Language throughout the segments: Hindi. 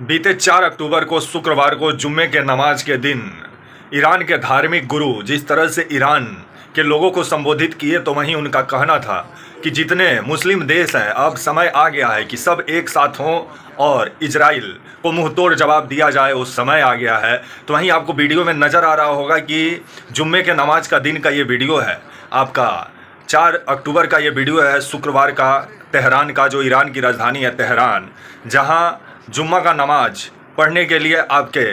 बीते 4 अक्टूबर को शुक्रवार को जुम्मे के नमाज के दिन ईरान के धार्मिक गुरु जिस तरह से ईरान के लोगों को संबोधित किए, तो वहीं उनका कहना था कि जितने मुस्लिम देश हैं अब समय आ गया है कि सब एक साथ हों और इजराइल को मुंह तोड़ जवाब दिया जाए, उस समय आ गया है। तो वहीं आपको वीडियो में नज़र आ रहा होगा कि जुम्मे के नमाज का दिन का ये वीडियो है, आपका 4 अक्टूबर का ये वीडियो है, शुक्रवार का तेहरान का, जो ईरान की राजधानी है तेहरान, जहाँ जुम्मा का नमाज पढ़ने के लिए आपके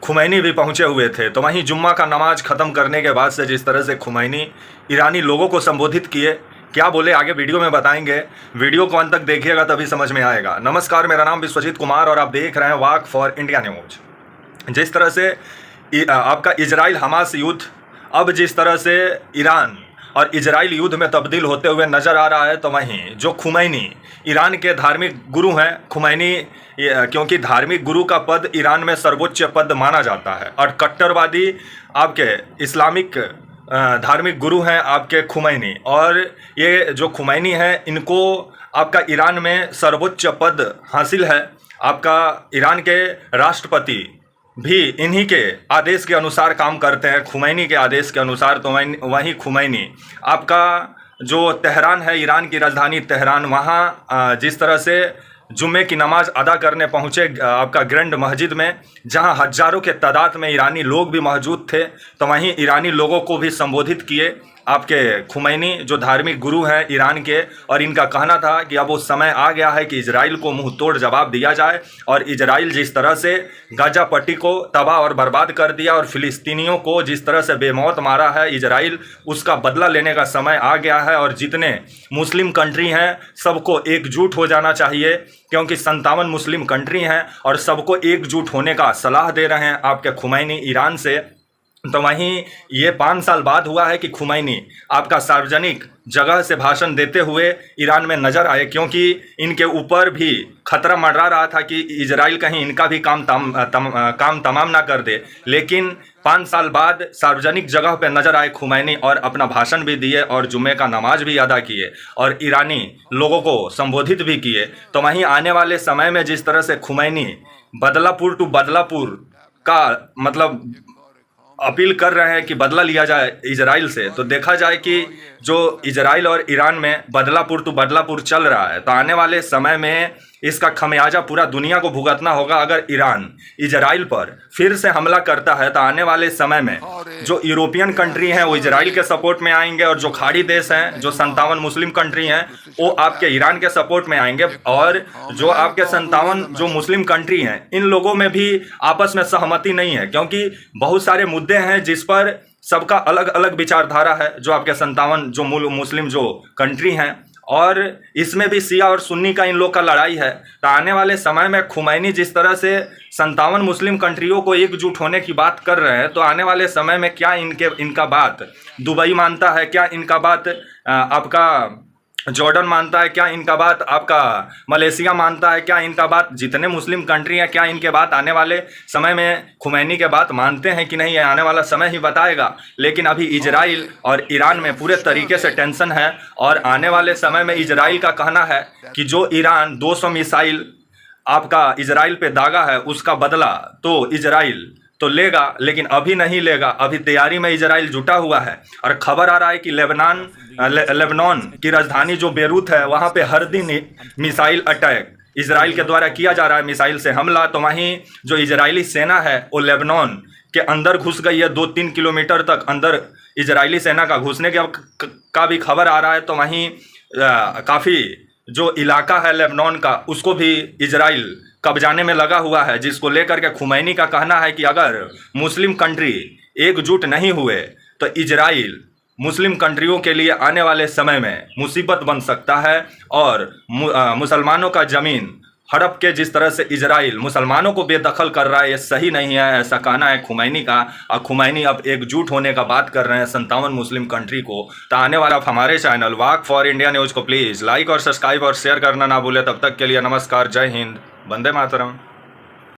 खुमैनी भी पहुंचे हुए थे। तो वहीं जुम्मा का नमाज ख़त्म करने के बाद से जिस तरह से खुमैनी ईरानी लोगों को संबोधित किए, क्या बोले आगे वीडियो में बताएंगे। वीडियो को अंत तक देखिएगा तभी समझ में आएगा। नमस्कार, मेरा नाम विश्वजीत कुमार और आप देख रहे हैं वाक फॉर इंडिया न्यूज। जिस तरह से आपका इजराइल हमास युद्ध अब जिस तरह से ईरान और इजराइल युद्ध में तब्दील होते हुए नज़र आ रहा है, तो वहीं जो खुमैनी ईरान के धार्मिक गुरु हैं, खुमैनी क्योंकि धार्मिक गुरु का पद ईरान में सर्वोच्च पद माना जाता है और कट्टरवादी आपके इस्लामिक धार्मिक गुरु हैं आपके खुमैनी, और ये जो खुमैनी हैं इनको आपका ईरान में सर्वोच्च पद हासिल है। आपका ईरान के राष्ट्रपति भी इन्हीं के आदेश के अनुसार काम करते हैं, खुमैनी के आदेश के अनुसार। तो वहीं खुमैनी आपका जो तेहरान है, ईरान की राजधानी तेहरान, वहाँ जिस तरह से जुम्मे की नमाज अदा करने पहुँचे आपका ग्रैंड मस्जिद में, जहाँ हज़ारों के तादाद में ईरानी लोग भी मौजूद थे। तो वहीं ईरानी लोगों को भी संबोधित किए आपके खुमैनी, जो धार्मिक गुरु हैं ईरान के, और इनका कहना था कि अब वो समय आ गया है कि इजराइल को मुंह तोड़ जवाब दिया जाए। और इजराइल जिस तरह से गाजा पट्टी को तबाह और बर्बाद कर दिया और फिलिस्तीनियों को जिस तरह से बेमौत मारा है इजराइल, उसका बदला लेने का समय आ गया है। और जितने मुस्लिम कंट्री हैं सबको एकजुट हो जाना चाहिए, क्योंकि 57 मुस्लिम कंट्री हैं और सबको एकजुट होने का सलाह दे रहे हैं आपके खुमैनी ईरान से। तो वहीं ये 5 साल बाद हुआ है कि खुमैनी आपका सार्वजनिक जगह से भाषण देते हुए ईरान में नज़र आए, क्योंकि इनके ऊपर भी खतरा मंडरा रहा था कि इजराइल कहीं इनका भी काम तमाम ना कर दे। लेकिन 5 साल बाद सार्वजनिक जगह पे नज़र आए खुमैनी और अपना भाषण भी दिए और जुम्मे का नमाज भी अदा किए और ईरानी लोगों को संबोधित भी किए। तो वहीं आने वाले समय में जिस तरह से खुमैनी बदलापुर टू बदलापुर का मतलब अपील कर रहे हैं कि बदला लिया जाए इजराइल से, तो देखा जाए कि जो इजराइल और ईरान में बदलापुर टू बदलापुर चल रहा है, तो आने वाले समय में इसका खमियाजा पूरा दुनिया को भुगतना होगा। अगर ईरान इजराइल पर फिर से हमला करता है तो आने वाले समय में जो यूरोपियन कंट्री हैं वो इजराइल के सपोर्ट में आएंगे, और जो खाड़ी देश हैं, जो 57 मुस्लिम कंट्री हैं, वो आपके ईरान के सपोर्ट में आएंगे। और जो आपके 57 जो मुस्लिम कंट्री हैं, इन लोगों में भी आपस में सहमति नहीं है, क्योंकि बहुत सारे मुद्दे हैं जिस पर सबका अलग अलग विचारधारा है, जो आपके 57 जो मुस्लिम जो कंट्री हैं, और इसमें भी शिया और सुन्नी का इन लोग का लड़ाई है। तो आने वाले समय में खुमैनी जिस तरह से 57 मुस्लिम कंट्रियों को एकजुट होने की बात कर रहे हैं, तो आने वाले समय में क्या इनका बात दुबई मानता है, क्या इनका बात आपका जॉर्डन मानता है, क्या इनका बात आपका मलेशिया मानता है, क्या इनका बात जितने मुस्लिम कंट्री हैं, क्या इनके बात आने वाले समय में खुमैनी के बात मानते हैं कि नहीं, है आने वाला समय ही बताएगा। लेकिन अभी इजराइल और ईरान में पूरे तरीके से टेंशन है, और आने वाले समय में इजराइल का कहना है कि जो ईरान 200 मिसाइल आपका इजराइल पे दागा है, उसका बदला तो इजराइल तो लेगा, लेकिन अभी नहीं लेगा। अभी तैयारी में इजराइल जुटा हुआ है। और खबर आ रहा है कि लेबनान की राजधानी जो बेरूत है, वहाँ पे हर दिन मिसाइल अटैक इजराइल के द्वारा किया जा रहा है, मिसाइल से हमला। तो वहीं जो इजरायली सेना है वो लेबनान के अंदर घुस गई है, 2-3 किलोमीटर तक अंदर इजरायली सेना का घुसने का भी खबर आ रहा है। तो वहीं काफ़ी जो इलाका है लेबनान का, उसको भी इजराइल कब्जाने में लगा हुआ है, जिसको लेकर के खुमैनी का कहना है कि अगर मुस्लिम कंट्री एकजुट नहीं हुए तो इजराइल मुस्लिम कंट्रियों के लिए आने वाले समय में मुसीबत बन सकता है, और मुसलमानों का ज़मीन हड़प के जिस तरह से इजराइल मुसलमानों को बेदखल कर रहा है, ये सही नहीं है, ऐसा कहना है खुमैनी का। और खुमैनी अब एकजुट होने का बात कर रहे हैं 57 मुस्लिम कंट्री को। तो आने वाला आप हमारे channel walk for India news को प्लीज़ लाइक और सब्सक्राइब और शेयर करना ना भूलें। तब तक के लिए नमस्कार, जय हिंद, वंदे मातरम।